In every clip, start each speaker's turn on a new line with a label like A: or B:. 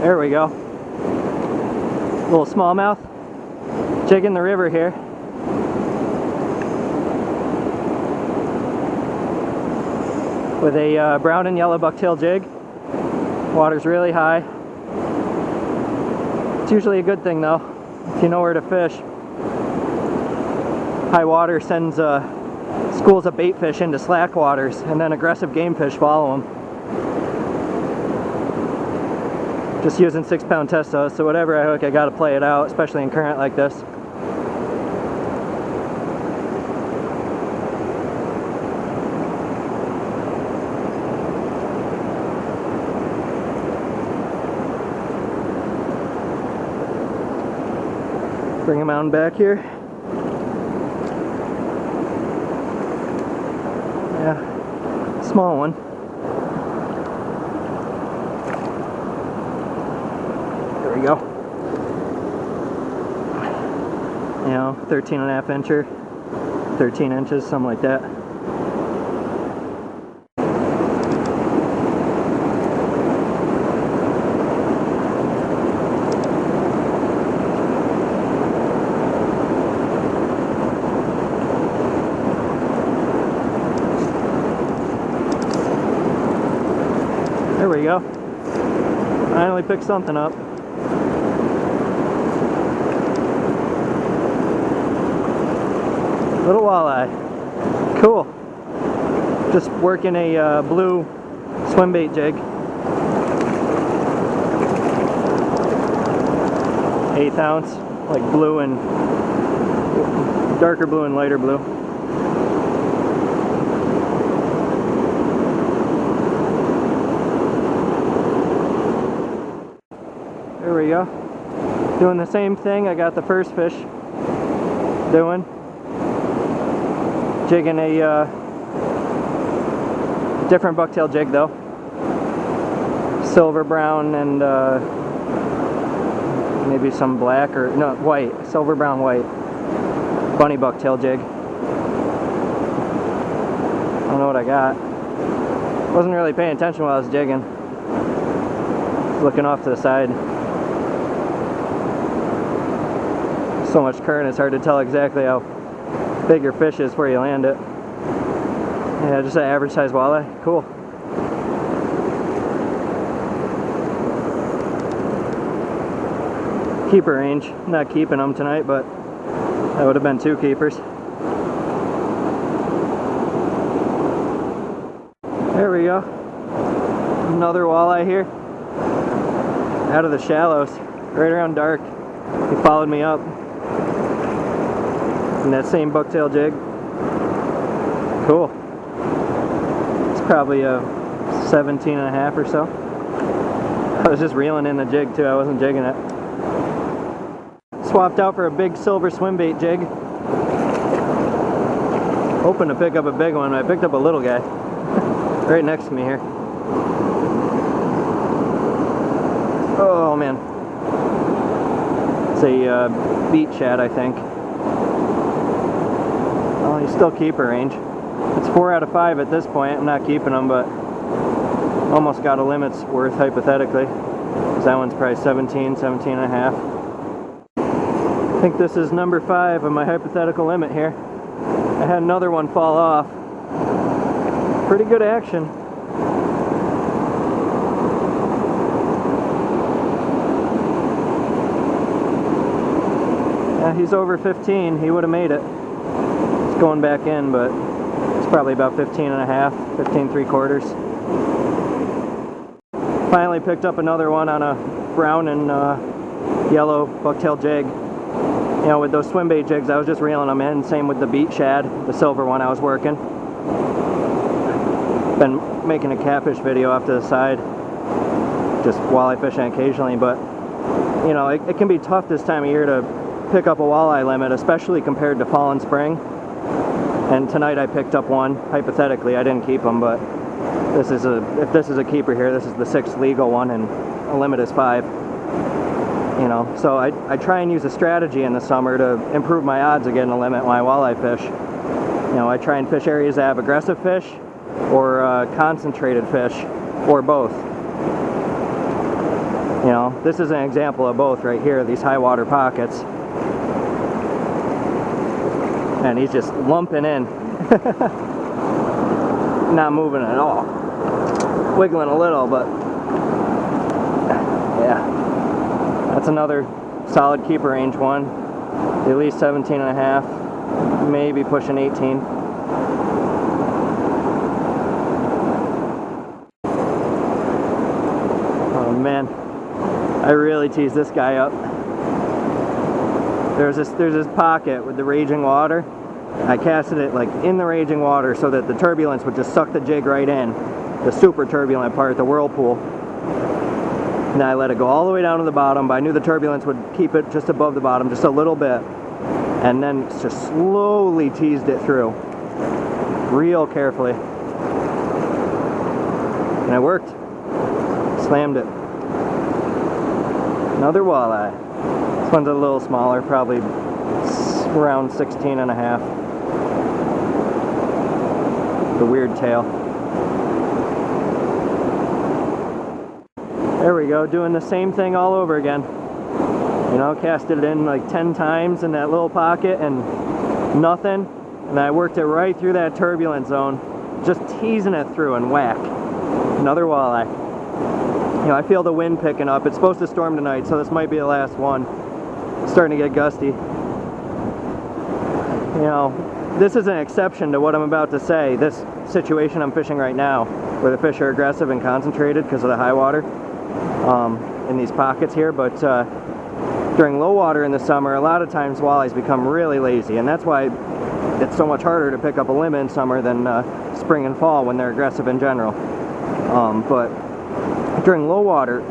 A: There we go. Little smallmouth. Jigging the river here. With a brown and yellow bucktail jig. Water's really high. It's usually a good thing though, if you know where to fish. High water sends schools of bait fish into slack waters, and then aggressive game fish follow them. Just using 6-pound testos, so whatever I hook I gotta play it out, especially in current like this. Bring him on back here. Yeah, small one. There we go. You know, 13.5 incher, 13 inches, something like that. There we go. Finally picked something up. Little walleye. Cool. Just working a blue swimbait jig. 1/8 ounce, like blue and darker blue and lighter blue. There we go. Doing the same thing I got the first fish doing. Jigging a different bucktail jig though. Silver brown and maybe some black or no, white. Silver brown white. Bunny bucktail jig. I don't know what I got. Wasn't really paying attention while I was jigging. Looking off to the side. So much current, it's hard to tell exactly how big your fish is before you land it. Yeah, just an average size walleye. Cool. Keeper range. I'm not keeping them tonight, but that would have been 2 keepers. There we go. Another walleye here. Out of the shallows. Right around dark. He followed me up. And that same bucktail jig. Cool. It's probably a 17.5 or so. I was just reeling in the jig too, I wasn't jigging it. Swapped out for a big silver swimbait jig. Hoping to pick up a big one, I picked up a little guy. Right next to me here. Oh man. It's a beat shad, I think. Well, he's still keeper range. It's 4 out of 5 at this point. I'm not keeping them, but almost got a limit's worth hypothetically. Because that one's probably 17, 17.5. I think this is number 5 of my hypothetical limit here. I had another one fall off. Pretty good action. Yeah, he's over 15. He would have made it. It's going back in, but it's probably about 15.5, 15 3/4. Finally picked up another one on a brown and yellow bucktail jig. You know, with those swimbait jigs, I was just reeling them in. Same with the beat shad, the silver one I was working. Been making a catfish video off to the side, just walleye fishing occasionally, but you know, it can be tough this time of year to pick up a walleye limit, especially compared to fall and spring. And tonight I picked up one. Hypothetically, I didn't keep them, but this is if this is a keeper here, this is the 6th legal one, and a limit is 5. You know, so I try and use a strategy in the summer to improve my odds of getting a limit when I walleye fish. You know, I try and fish areas that have aggressive fish or concentrated fish, or both. You know, this is an example of both right here, these high water pockets. And he's just lumping in. Not moving at all. Wiggling a little, but yeah. That's another solid keeper range one. At least 17 and a half, maybe pushing 18. Oh man, I really teased this guy up. There's this pocket with the raging water. I casted it like in the raging water so that the turbulence would just suck the jig right in. The super turbulent part, the whirlpool. And I let it go all the way down to the bottom, but I knew the turbulence would keep it just above the bottom, just a little bit. And then just slowly teased it through. Real carefully. And it worked. Slammed it. Another walleye. This one's a little smaller, probably around 16 and a half. The weird tail. There we go, doing the same thing all over again. You know, casted it in like 10 times in that little pocket and nothing. And I worked it right through that turbulent zone, just teasing it through and whack. Another walleye. You know, I feel the wind picking up. It's supposed to storm tonight, so this might be the last one. It's starting to get gusty. You know, this is an exception to what I'm about to say. This situation I'm fishing right now, where the fish are aggressive and concentrated because of the high water in these pockets here, but during low water in the summer, a lot of times walleyes become really lazy, and that's why it's so much harder to pick up a limit in summer than spring and fall when they're aggressive in general. But during low water,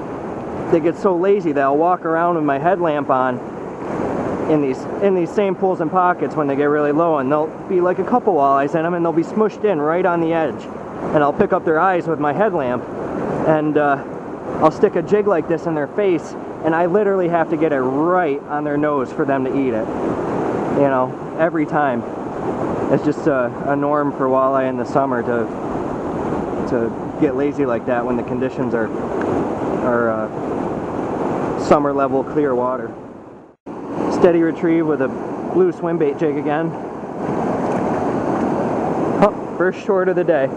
A: they get so lazy that I'll walk around with my headlamp on in these same pools and pockets when they get really low, and there'll be like a couple walleyes in them, and they'll be smushed in right on the edge, and I'll pick up their eyes with my headlamp, and I'll stick a jig like this in their face, and I literally have to get it right on their nose for them to eat it. You know, every time. It's just a norm for walleye in the summer to get lazy like that when the conditions are summer level clear water. Steady retrieve with a blue swimbait jig again. Oh, first short of the day.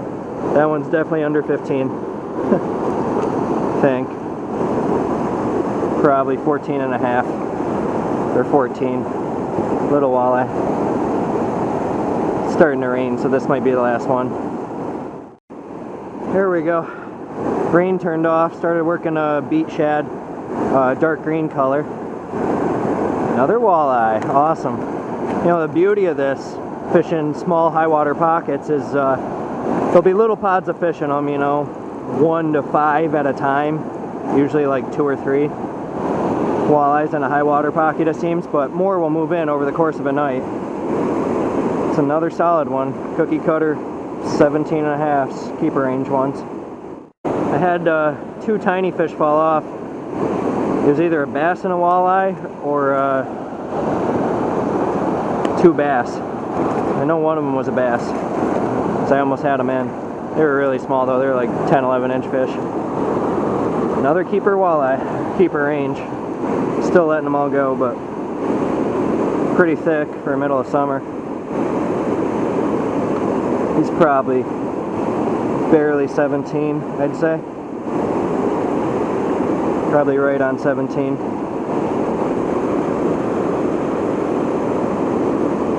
A: That one's definitely under 15. I think. Probably 14 and a half or 14. Little walleye. It's starting to rain, so this might be the last one. There we go. Rain turned off, started working a beat shad, dark green color. Another walleye, awesome. You know, the beauty of this, fishing small high water pockets, is there'll be little pods of fish in them, you know, 1 to 5 at a time, usually like 2 or 3 walleyes in a high water pocket it seems, but more will move in over the course of a night. It's another solid one, cookie cutter, 17 and a half, keeper range ones. I had 2 tiny fish fall off. It was either a bass and a walleye or 2 bass. I know one of them was a bass, because I almost had them in. They were really small though, they were like 10, 11 inch fish. Another keeper walleye, keeper range. Still letting them all go, but pretty thick for the middle of summer. He's probably barely 17, I'd say. Probably right on 17.